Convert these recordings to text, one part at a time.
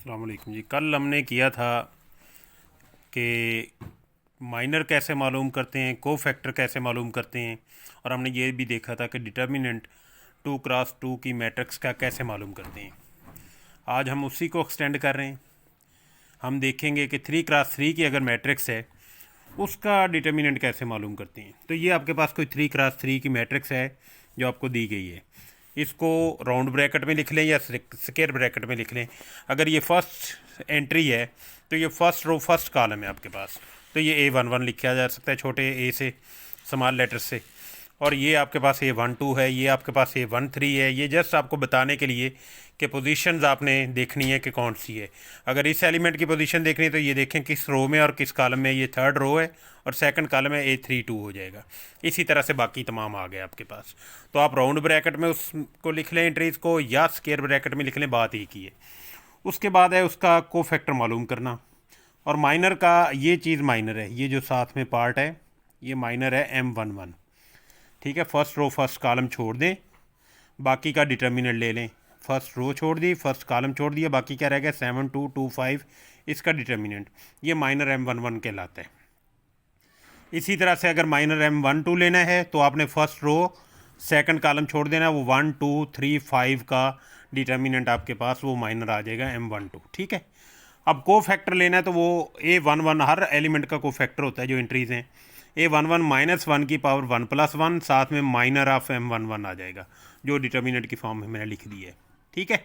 अस्सलाम वालेकुम जी। कल हमने किया था कि माइनर कैसे मालूम करते हैं, को फैक्टर कैसे मालूम करते हैं, और हमने ये भी देखा था कि डिटर्मिनेंट 2x2 की मैट्रिक्स का कैसे मालूम करते हैं। आज हम उसी को एक्सटेंड कर रहे हैं। हम देखेंगे कि 3x3 की अगर मैट्रिक्स है उसका डिटर्मिनेंट कैसे मालूम करते हैं। तो ये आपके पास कोई 3x3 की मैट्रिक्स है जो आपको दी गई है। इसको राउंड ब्रैकेट में लिख लें या स्क्वायर ब्रैकेट में लिख लें। अगर ये फर्स्ट एंट्री है तो ये फर्स्ट रो फर्स्ट कॉलम है आपके पास, तो ये A11 लिखा जा सकता है छोटे ए से, स्मॉल लेटर से। और ये आपके पास A12 है, ये आपके पास A13 है। ये जस्ट आपको बताने के लिए कि पोजीशंस आपने देखनी है कि कौन सी है। अगर इस एलिमेंट की पोजीशन देखनी है तो ये देखें किस रो में और किस कॉलम में। ये थर्ड रो है और सेकंड कॉलम है, A32 हो जाएगा। इसी तरह से बाकी तमाम आ गए आपके पास। तो आप राउंड ब्रैकेट में उसको लिख लें एंट्रीज़ को, या स्क्वायर ब्रैकेट में लिख लें, बात एक ही है। उसके बाद है उसका को फैक्टर मालूम करना। और माइनर का ये चीज़ माइनर है, ये जो साथ में पार्ट है ये माइनर है M11। ठीक है, फर्स्ट रो फर्स्ट कॉलम छोड़ दें, बाकी का डिटर्मिनेंट ले लें। फर्स्ट रो छोड़ दी, फर्स्ट कॉलम छोड़ दिया, बाकी क्या रह गया 7225 इसका डिटर्मिनेंट। ये माइनर M11 कहलाता है। इसी तरह से अगर माइनर M12 लेना है तो आपने फर्स्ट रो सेकंड कॉलम छोड़ देना है, वो 1 2 3 5 का डिटर्मिनेंट आपके पास वो माइनर आ जाएगा M12। ठीक है, अब को फैक्टर लेना है तो वो A11 हर एलिमेंट का को फैक्टर होता है जो एंट्रीज़ हैं। A11 -1 की पावर 1 + 1 साथ में माइनर ऑफ M11 आ जाएगा, जो डिटर्मिनेंट की फॉर्म में मैंने लिख दी है। ठीक है,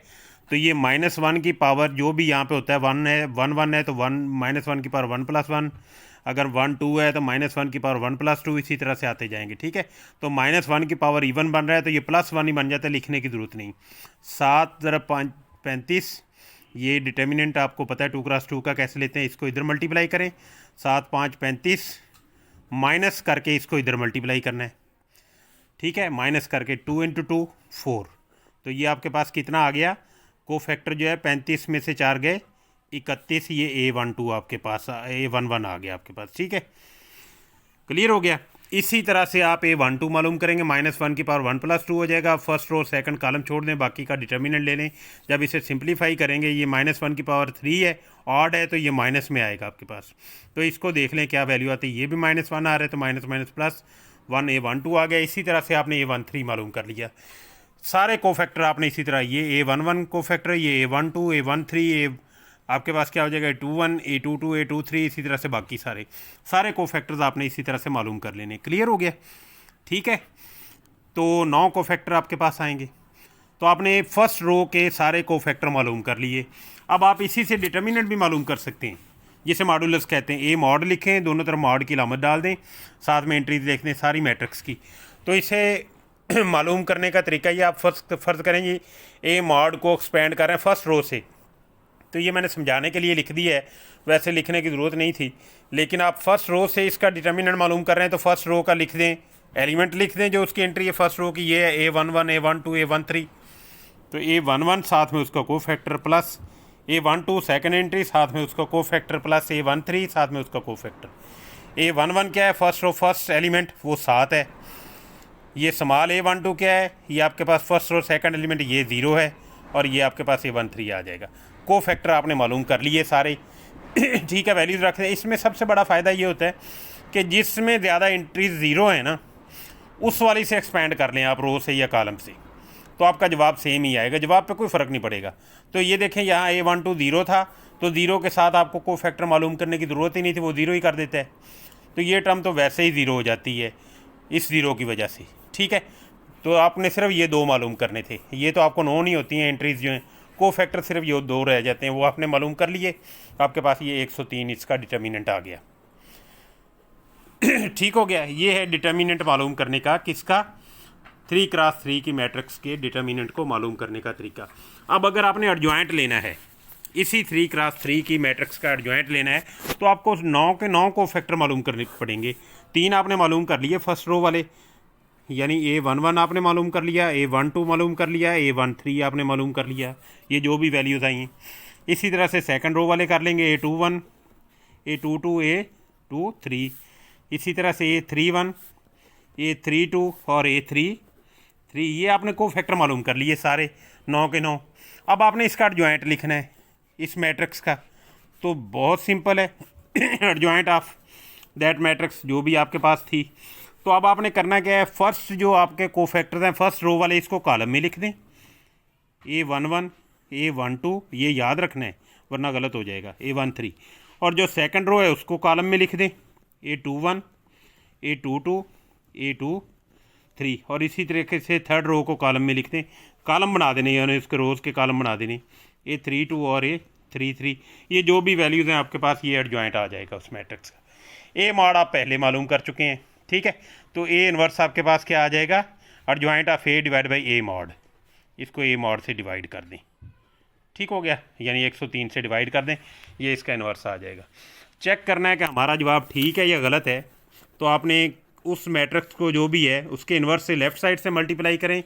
तो ये -1 की पावर जो भी यहाँ पे होता है 1 है, 1 है तो 1 -1 की पावर 1 + 1। अगर 1 2 है तो -1 की पावर 1 + 2, इसी तरह से आते जाएंगे। ठीक है, तो -1 की पावर इवन बन रहा है तो ये +1 ही बन जाता है, लिखने की ज़रूरत नहीं। 7 × 5 35, ये डिटर्मिनेंट आपको पता है 2x2 का कैसे लेते हैं। इसको इधर मल्टीप्लाई करें, 7 5 35 माइनस करके इसको इधर मल्टीप्लाई करना है। ठीक है, माइनस करके 2 × 2 4, तो ये आपके पास कितना आ गया को फैक्टर जो है 35 में से 4 गए 31, ये A12 आपके पास A11 आ गया आपके पास। ठीक है, क्लियर हो गया। इसी तरह से आप A12 मालूम करेंगे, -1 की पावर 1 + 2 हो जाएगा। फर्स्ट रो सेकंड कॉलम छोड़ दें, बाकी का डिटर्मिनेंट ले लें। जब इसे सिंप्लीफाई करेंगे, ये -1 की पावर 3 है, ऑड है तो ये माइनस में आएगा आपके पास। तो इसको देख लें क्या वैल्यू आती है। ये भी -1 आ रहा है तो माइनस माइनस प्लस 1 A12 आ गया। इसी तरह से आपने A13 मालूम कर लिया। सारे को फैक्टर आपने इसी तरह, ये A11 को फैक्टर, ये A12 A13 आपके पास क्या हो जाएगा A21 A22 A23, इसी तरह से बाकी सारे को फैक्टर्स आपने इसी तरह से मालूम कर लेने। क्लियर हो गया। ठीक है, तो 9 को फैक्टर आपके पास आएंगे। तो आपने फर्स्ट रो के सारे को फैक्टर मालूम कर लिए। अब आप इसी से डिटर्मिनेंट भी मालूम कर सकते हैं, जिसे मॉडुलस कहते हैं। ए मॉड लिखें, दोनों तरफ मॉड की अलामत डाल दें, साथ में एंट्रीज देख दें सारी मैट्रिक्स की। तो इसे मालूम करने का तरीका ये, आप फ़र्ज़ करें जी ए मॉड को एक्सपेंड कर रहे हैं फर्स्ट रो से, तो ये मैंने समझाने के लिए लिख दी है, वैसे लिखने की ज़रूरत नहीं थी। लेकिन आप फर्स्ट रो से इसका डिटर्मिनेंट मालूम कर रहे हैं तो फर्स्ट रो का लिख दें, एलिमेंट लिख दें जो उसकी एंट्री है फर्स्ट रो की। ये है A11 A12 A13, तो A11 साथ में उसका को factor plus A12 second entry साथ में उसका को फैक्टर प्लस A13 साथ में उसका को फैक्टर। A11 क्या है, फर्स्ट रो फर्स्ट एलिमेंट वो 7 है। ये स्मॉल A12 क्या है, ये आपके पास फर्स्ट रो सेकंड एलिमेंट ये 0 है, और ये आपके पास A13 आ जाएगा। को फैक्टर आपने मालूम कर लिए सारे। ठीक है, वैल्यूज़ रख दें। इसमें सबसे बड़ा फ़ायदा ये होता है कि जिसमें ज़्यादा एंट्रीज 0 है ना, उस वाली से एक्सपेंड कर लें आप रो से या कॉलम से, तो आपका जवाब सेम ही आएगा, जवाब पे कोई फ़र्क नहीं पड़ेगा। तो ये देखें यहाँ A12 0 था, तो 0 के साथ आपको को फैक्टर मालूम करने की ज़रूरत ही नहीं थी, वो 0 ही कर देता है। तो ये टर्म तो वैसे ही 0 हो जाती है इस 0 की वजह से। ठीक है, तो आपने सिर्फ ये 2 मालूम करने थे। ये तो आपको 9 नहीं होती हैं एंट्रीज जो हैं, को फैक्टर सिर्फ ये 2 रह जाते हैं, वो आपने मालूम कर लिए। आपके पास ये 103 इसका डिटर्मिनेंट आ गया। ठीक हो गया। ये है डिटर्मिनेंट मालूम करने का, किसका, 3x3 की मैट्रिक्स के डिटर्मिनेंट को मालूम करने का तरीका। अब अगर आपने एडजॉइंट लेना है, इसी 3x3 की मैट्रिक्स का एडजॉइंट लेना है, तो आपको 9 के 9 को फैक्टर मालूम करने पड़ेंगे। 3 आपने मालूम कर लिए फर्स्ट रो वाले, यानी A11 आपने मालूम कर लिया, A12 मालूम कर लिया, A13 आपने मालूम कर लिया, ये जो भी वैल्यूज़ आई हैं। इसी तरह से सेकंड रो वाले कर लेंगे, A21 A22 A23, इसी तरह से A31 A32 और A33, ये आपने को फैक्टर मालूम कर लिए सारे 9 के 9। अब आपने इसका एडजॉइंट लिखना है। इस मैट्रिक्स का, तो बहुत सिंपल है एडजॉइंट ऑफ दैट मैट्रिक्स जो भी आपके पास थी। तो अब आपने करना क्या है, फर्स्ट जो आपके कोफैक्टर्स हैं फर्स्ट रो वाले इसको कॉलम में लिख दें, A11 A12 ये याद रखना है वरना गलत हो जाएगा, A13। और जो सेकंड रो है उसको कॉलम में लिख दें, A21 A22 A23। और इसी तरीके से थर्ड रो को कॉलम में लिख दें, कॉलम बना देने यानी उसके रोज़ के कॉलम बना देने, A32 और A33। ये जो भी वैल्यूज़ हैं आपके पास ये एडजॉइंट आ जाएगा उस मैट्रिक्स का। ए मॉड आप पहले मालूम कर चुके हैं, ठीक है। तो ए इनवर्स आपके पास क्या आ जाएगा, adjoint of A divide by A mod. इसको ए मॉड से डिवाइड कर दें, ठीक हो गया, यानी 103 से डिवाइड कर दें, ये इसका इन्वर्स आ जाएगा। चेक करना है कि हमारा जवाब ठीक है या गलत है, तो आपने उस मैट्रिक्स को जो भी है उसके इन्वर्स से लेफ़्ट साइड से मल्टीप्लाई करें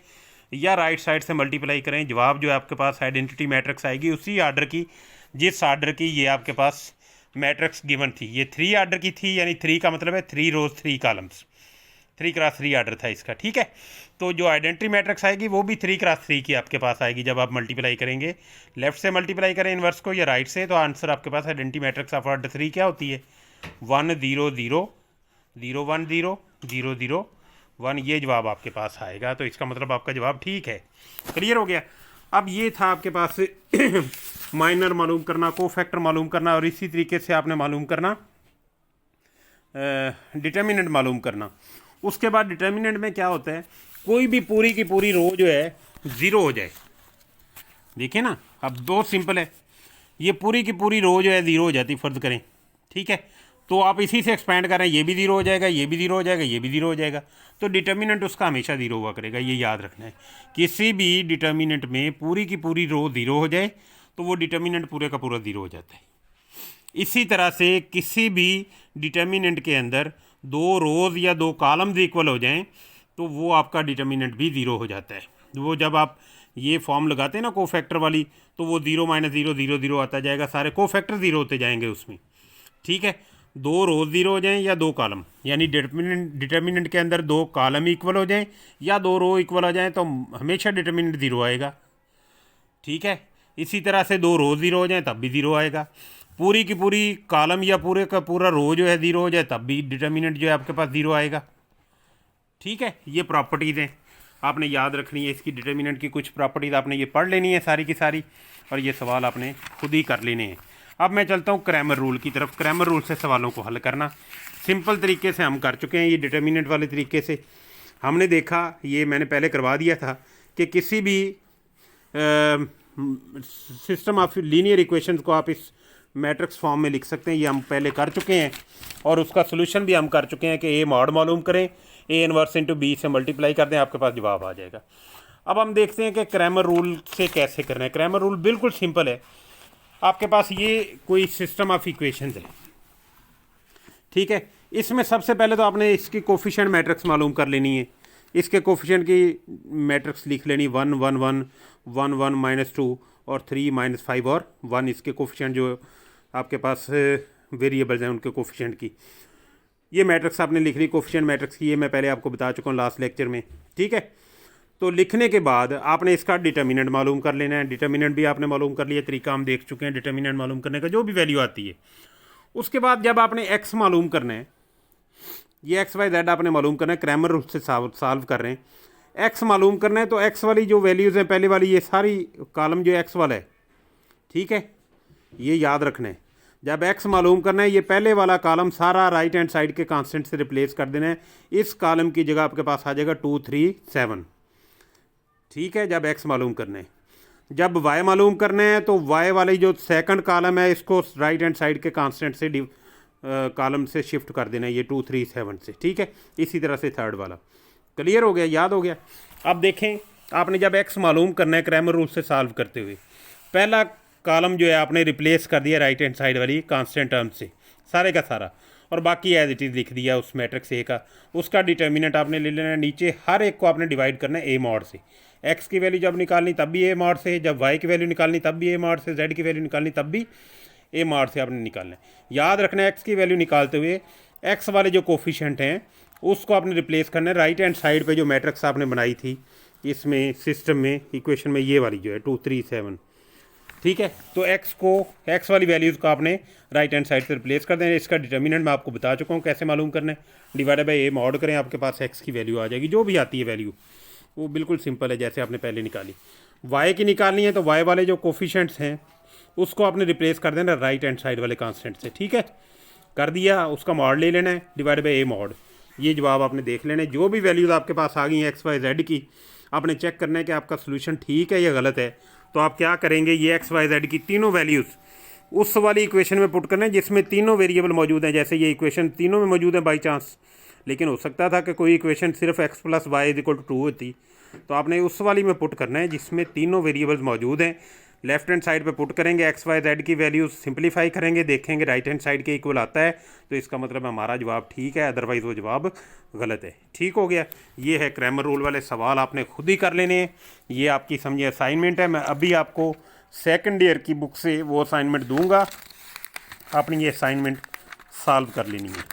या राइट साइड से मल्टीप्लाई करें, जवाब जो है आपके पास आइडेंटिटी मैट्रिक्स आएगी उसी आर्डर की जिस आर्डर की ये आपके पास मैट्रिक्स गिवन थी। ये 3 आर्डर की थी, यानी 3 का मतलब है 3 रोज 3 कॉलम्स, 3x3 आर्डर था इसका, ठीक है। तो जो आइडेंटिटी मैट्रिक्स आएगी वो भी 3x3 की आपके पास आएगी जब आप मल्टीप्लाई करेंगे, लेफ्ट से मल्टीप्लाई करें इन्वर्स को या राइट से, तो आंसर आपके पास आइडेंटिटी मैट्रिक्स ऑफ आर्डर 3 क्या होती है, 1 0 0 0 1 0 0 0 1। ये जवाब आपके पास आएगा, तो इसका मतलब आपका जवाब ठीक है। क्लियर हो गया। अब ये था आपके पास माइनर मालूम करना, कोफैक्टर मालूम करना, और इसी तरीके से आपने मालूम करना डिटर्मिनेंट मालूम करना। उसके बाद डिटर्मिनेंट में क्या होता है, कोई भी पूरी की पूरी रो जो है ज़ीरो हो जाए। देखिए ना, अब दो सिंपल है, ये पूरी की पूरी रो जो है ज़ीरो हो जाती, फ़र्ज़ करें, ठीक है। तो आप इसी से एक्सपेंड करें, ये भी ज़ीरो हो जाएगा, ये भी ज़ीरो हो जाएगा, ये भी ज़ीरो हो जाएगा, तो डिटर्मिनेंट उसका हमेशा ज़ीरो हुआ करेगा। ये याद रखना है, किसी भी डिटर्मिनेंट में पूरी की पूरी रो ज़ीरो हो जाए तो वो डिटर्मिनेंट पूरे का पूरा ज़ीरो हो जाता है। इसी तरह से किसी भी डिटर्मिनेंट के अंदर दो रोज़ या दो कॉलम्स इक्वल हो जाएं तो वो आपका डिटर्मिनेंट भी ज़ीरो हो जाता है। वो जब आप ये फॉर्म लगाते हैं ना कोफैक्टर वाली, तो वो 0 - 0 0 0 आता जाएगा, सारे कोफैक्टर ज़ीरो होते जाएंगे उसमें, ठीक है। दो रोज़ ज़ीरो हो जाएं या दो कॉलम, यानी डिटर्मिनेंट के अंदर दो कॉलम इक्वल हो जाएं या दो रो इक्वल हो जाएं तो हमेशा डिटर्मिनेंट ज़ीरो आएगा, ठीक है। इसी तरह से दो रो ज़ीरो हो जाएं तब भी ज़ीरो आएगा, पूरी की पूरी कॉलम या पूरे का पूरा रो जो है ज़ीरो हो जाए तब भी डिटर्मिनेंट जो है आपके पास ज़ीरो आएगा, ठीक है। ये प्रॉपर्टीज़ हैं, आपने याद रखनी है। इसकी डिटर्मिनेंट की कुछ प्रॉपर्टीज़ आपने ये पढ़ लेनी है सारी की सारी, और ये सवाल आपने खुद ही कर लेने हैं। अब मैं चलता हूँ क्रैमर रूल की तरफ। क्रैमर रूल से सवालों को हल करना सिंपल तरीके से हम कर चुके हैं। ये डिटर्मिनेंट वाले तरीके से हमने देखा, ये मैंने पहले करवा दिया था कि किसी भी सिस्टम ऑफ लीनियर इक्वेशंस को आप इस मैट्रिक्स फॉर्म में लिख सकते हैं। ये हम पहले कर चुके हैं और उसका सोल्यूशन भी हम कर चुके हैं कि ए मॉड मालूम करें, ए इनवर्स इंटू बी से मल्टीप्लाई कर दें, आपके पास जवाब आ जाएगा। अब हम देखते हैं कि क्रैमर रूल से कैसे करना है। क्रैमर रूल बिल्कुल सिंपल है। आपके पास ये कोई सिस्टम ऑफ इक्वेशंस है, ठीक है। इसमें सबसे पहले तो आपने इसकी कोफिशिएंट मैट्रिक्स मालूम कर लेनी है। इसके कोफिशिएंट की मैट्रिक्स लिख लेनी, 1 1 1 1 1 -2 और 3 -5 और 1। इसके कोफिशिएंट जो आपके पास वेरिएबल्स हैं उनके कोफिशिएंट की ये मैट्रिक्स आपने लिख ली। कोफिशिएंट मैट्रिक्स की ये मैं पहले आपको बता चुका हूँ लास्ट लेक्चर में, ठीक है। तो लिखने के बाद आपने इसका डिटर्मिनेंट मालूम कर लेना है। डिटर्मिनेंट भी आपने मालूम कर लिया, तरीका हम देख चुके हैं डिटर्मिनेंट मालूम करने का, जो भी वैल्यू आती है। उसके बाद जब आपने एक्स मालूम करना है, ये एक्स वाई जेड आपने मालूम करना है, क्रैमर रूल से सॉल्व कर रहे हैं। एक्स मालूम करना है तो एक्स वाली जो वैल्यूज़ हैं पहले वाली, ये सारी कॉलम जो एक्स वाला है, ठीक है, ये याद रखना है। जब एक्स मालूम करना है, ये पहले वाला कॉलम सारा राइट हैंड साइड के कांस्टेंट से रिप्लेस कर देना है। इस कॉलम की जगह आपके पास आ जाएगा 2 3 7, ठीक है। जब एक्स मालूम करना है, जब वाई मालूम करना है तो वाई वाली जो सेकंड कॉलम है इसको राइट हैंड साइड के कांस्टेंट से कॉलम से शिफ्ट कर देना है, ये 2 3 7 से, ठीक है। इसी तरह से थर्ड वाला। क्लियर हो गया, याद हो गया। अब देखें, आपने जब एक्स मालूम करना है क्रैमर रूल से सॉल्व करते हुए, पहला कॉलम जो है आपने रिप्लेस कर दिया राइट हैंड साइड वाली कांस्टेंट टर्म से, सारे का सारा, और बाकी एज इट इज़ लिख दिया उस मैट्रिक्स ए का। उसका डिटर्मिनेंट आपने ले लेना है, नीचे हर एक को आपने डिवाइड करना है ए मॉड से। एक्स की वैल्यू जब निकालनी तब भी ए मॉड से, जब वाई की वैल्यू निकालनी तब भी ए मॉड से, जेड की वैल्यू निकालनी तब भी ए मॉड से आपने निकालना है। याद रखना है, एक्स की वैल्यू निकालते हुए एक्स वाले जो कोफिशिएंट हैं उसको आपने रिप्लेस करना है राइट हैंड साइड पे जो मैट्रिक्स आपने बनाई थी इसमें सिस्टम में इक्वेशन में, ये वाली जो है 2 3 7, ठीक है। तो एक्स वाली वैल्यूज़ को आपने राइट हैंड साइड से रिप्लेस कर दें। इसका डिटर्मिनेंट मैं आपको बता चुका हूँ कैसे मालूम करना है। डिवाइडेड बाई ए मॉड करें, आपके पास एक्स की वैल्यू आ जाएगी, जो भी आती है वैल्यू वो बिल्कुल सिंपल है जैसे आपने पहले निकाली। वाई की निकालनी है तो वाई वाले जो कोफिशेंट्स हैं उसको आपने रिप्लेस कर देना राइट हैंड साइड वाले कांस्टेंट से। ठीक है, कर दिया, उसका मॉड ले लेना है डिवाइड बाई ए मॉड। ये जवाब आपने देख लेना है। जो भी वैल्यूज़ आपके पास आ गई हैं एक्स वाई जेड की, आपने चेक करना है कि आपका सोल्यूशन ठीक है या गलत है। तो आप क्या करेंगे, ये एक्स वाई जेड की तीनों वैल्यूज़ उस वाली इक्वेशन में पुट करना है जिसमें तीनों वेरिएबल मौजूद हैं। जैसे ये इक्वेशन तीनों में मौजूद है बाई चांस, लेकिन हो सकता था कि कोई इक्वेशन सिर्फ X plus Y is equal to 2 होती, तो आपने उस वाली में पुट करना है जिसमें तीनों वेरिएबल्स मौजूद हैं। लेफ्ट हैंड साइड पे पुट करेंगे, एक्स वाई जेड की वैल्यूज सिंपलीफाई करेंगे, देखेंगे राइट हैंड साइड के इक्वल आता है तो इसका मतलब हमारा जवाब ठीक है, अदरवाइज़ वो जवाब गलत है। ठीक हो गया। ये है क्रैमर रूल वाले सवाल, आपने खुद ही कर लेने हैं। ये आपकी समझिए असाइनमेंट है। मैं अभी आपको सेकंड ईयर की बुक से वो असाइनमेंट दूंगा, आपने ये असाइनमेंट सॉल्व कर लेनी है।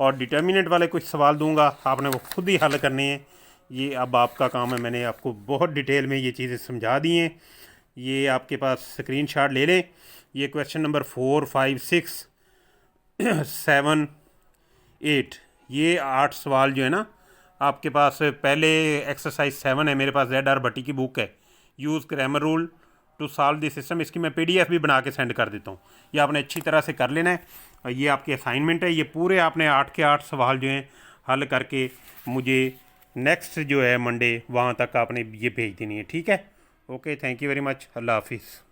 और डिटर्मिनेंट वाले कुछ सवाल दूंगा, आपने वो खुद ही हल करने हैं। ये अब आपका काम है। मैंने आपको बहुत डिटेल में ये चीज़ें समझा दी हैं। ये आपके पास स्क्रीनशॉट ले लें। ये क्वेश्चन नंबर 4, 5, 6, 7, 8, ये 8 सवाल जो है ना आपके पास, पहले एक्सरसाइज 7 है मेरे पास, जेड आर भट्टी की बुक है, use Cramer rule to solve this system. इसकी मैं PDF भी बना के सेंड कर देता हूँ। ये आपने अच्छी तरह से कर लेना है। और ये आपकी असाइनमेंट है। ये पूरे आपने 8 के 8 सवाल जो हैं हल करके मुझे नेक्स्ट जो है मंडे वहाँ तक आपने ये भेज देनी है। ठीक है, okay, thank you very much, अल्लाह हाफिज़।